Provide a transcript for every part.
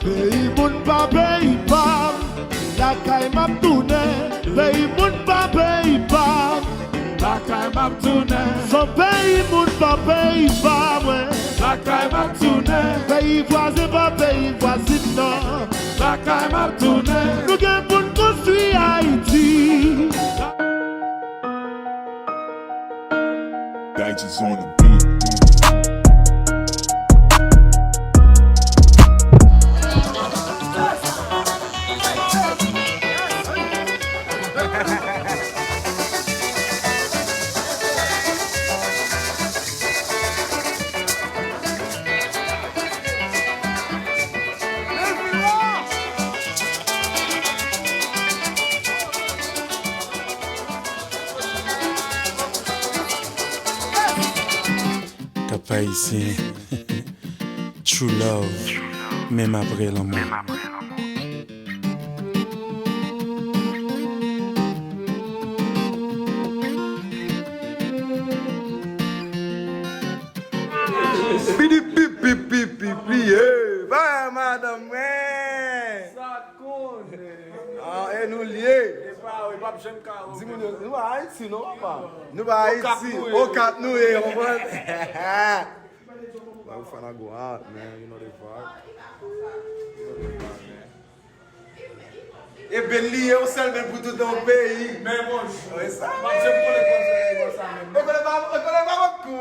Pays moun pa pays pam, la kay map tourne. Pays moun pa pays pam, la kay map tourne. Son pays moun pa pays pam, la kay map tourne. Pays voisin pa pays voisin non, la kay map tourne. Nous gen pour construire Haïti. Digits on the beat. Papa ici, true love, même après l'amour. Pidi pipi pipi plié, va madame, ça compte. Ah, et nous liés. Dis-moi, nous à Haïti, non, papa? Nous à Haïti, Okap, nous, on va. We're finna go out, man. You know the vibe. Et bien lié au seul même pour tout ton pays. Mais bon, c'est ça. On connaît pas beaucoup.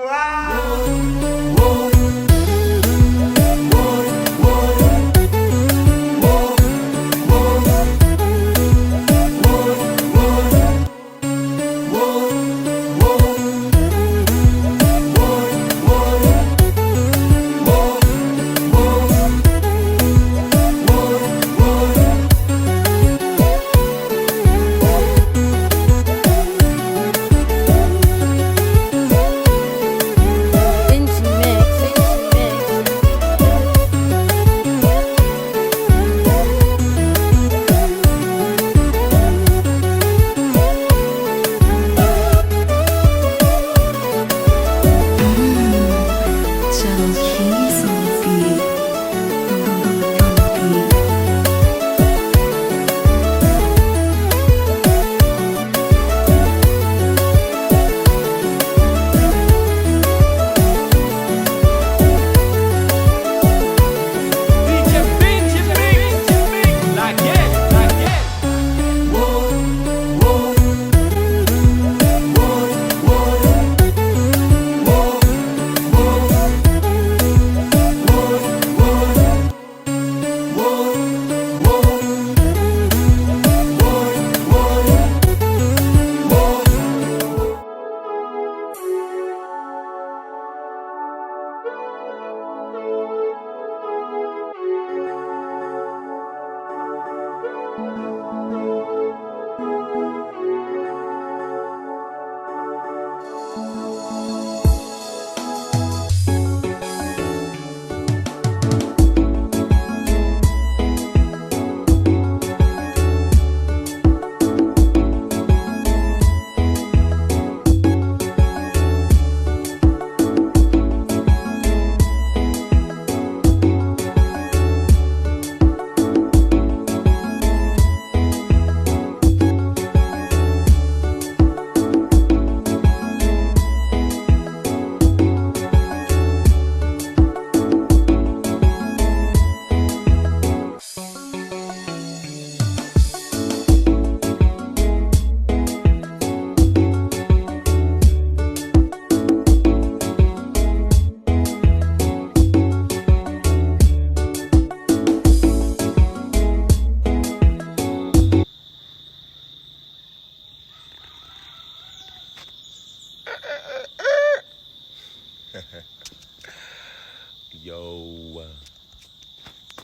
Yo,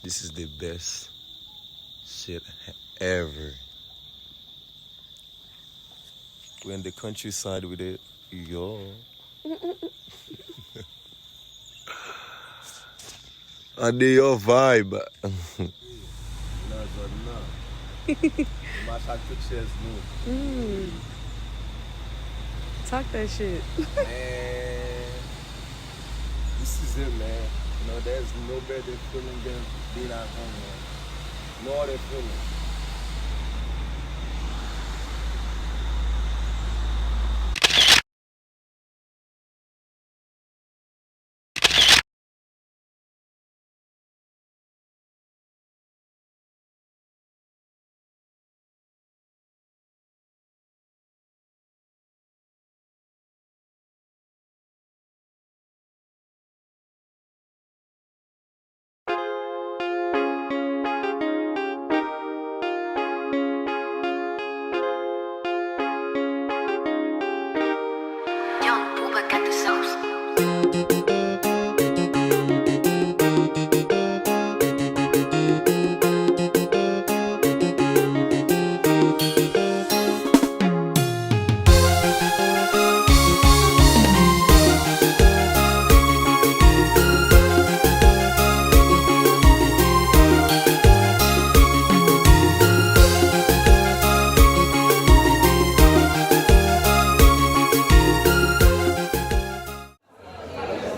this is the best shit ever. We're in the countryside with it, yo. I do your vibe. Talk that shit. Man, this is it, man. No, there's no better feeling than being at home, man. No other feeling. Young Booba got the sauce.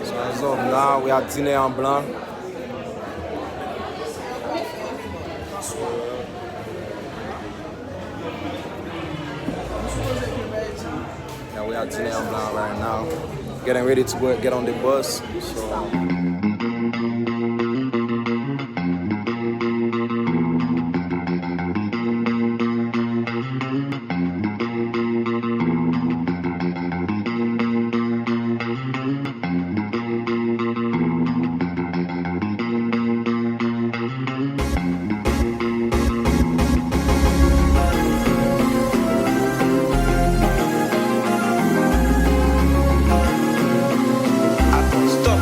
So as of now, we are dîner en blanc. Yeah, we are dîner en blanc right now. Getting ready to get on the bus. So. Attends, stop.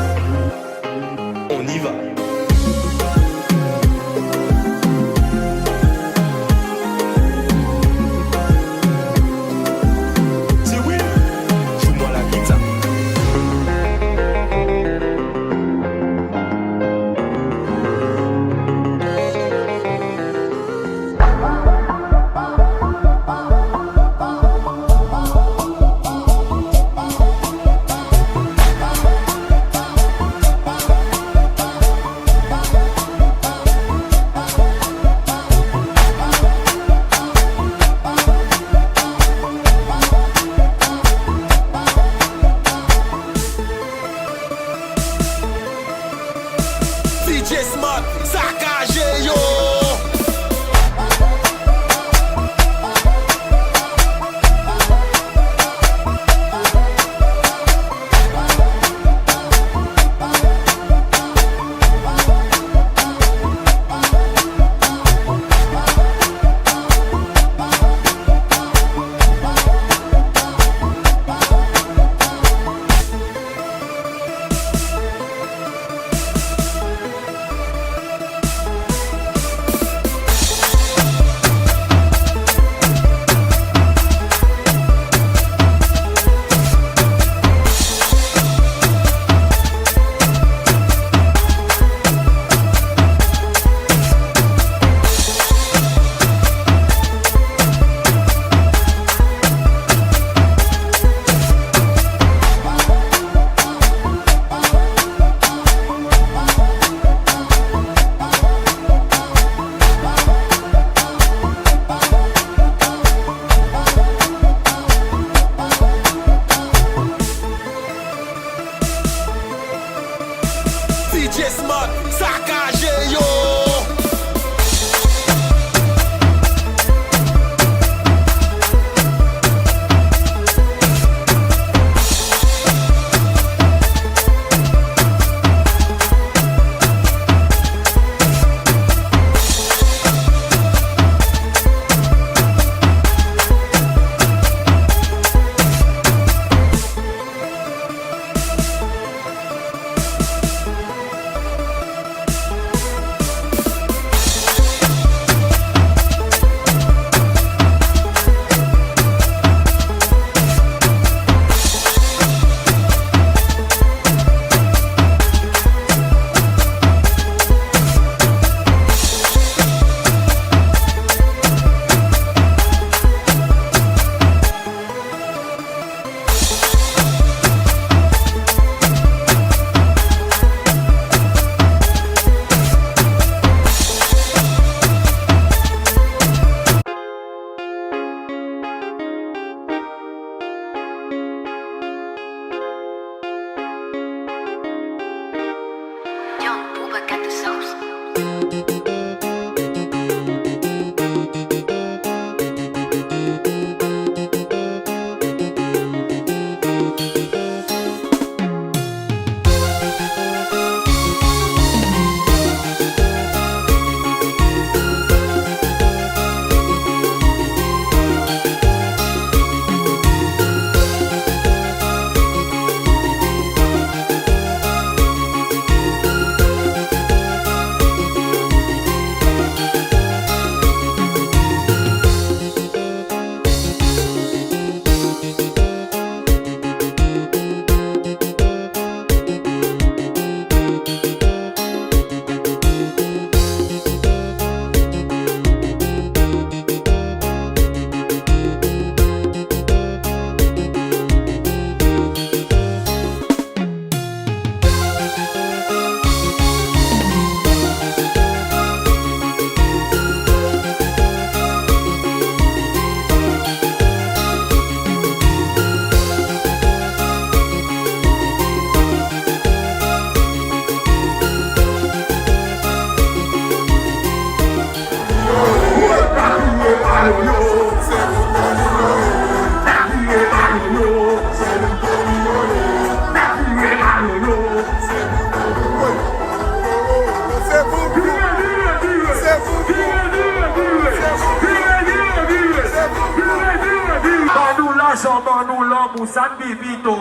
l'argent dans nous l'amour, ça ne bibito.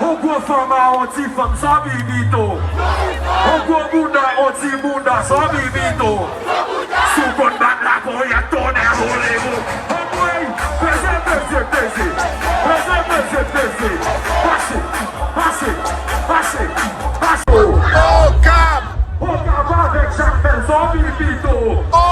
Au gros femme, on dit femme, sans bibito. Au gros bunda, on dit bunda, sans bibito. Sous qu'on bat la boy, à tourner, roulez-vous. Oh boy, baisez. Passez. Okap avec chaque personne, bibito.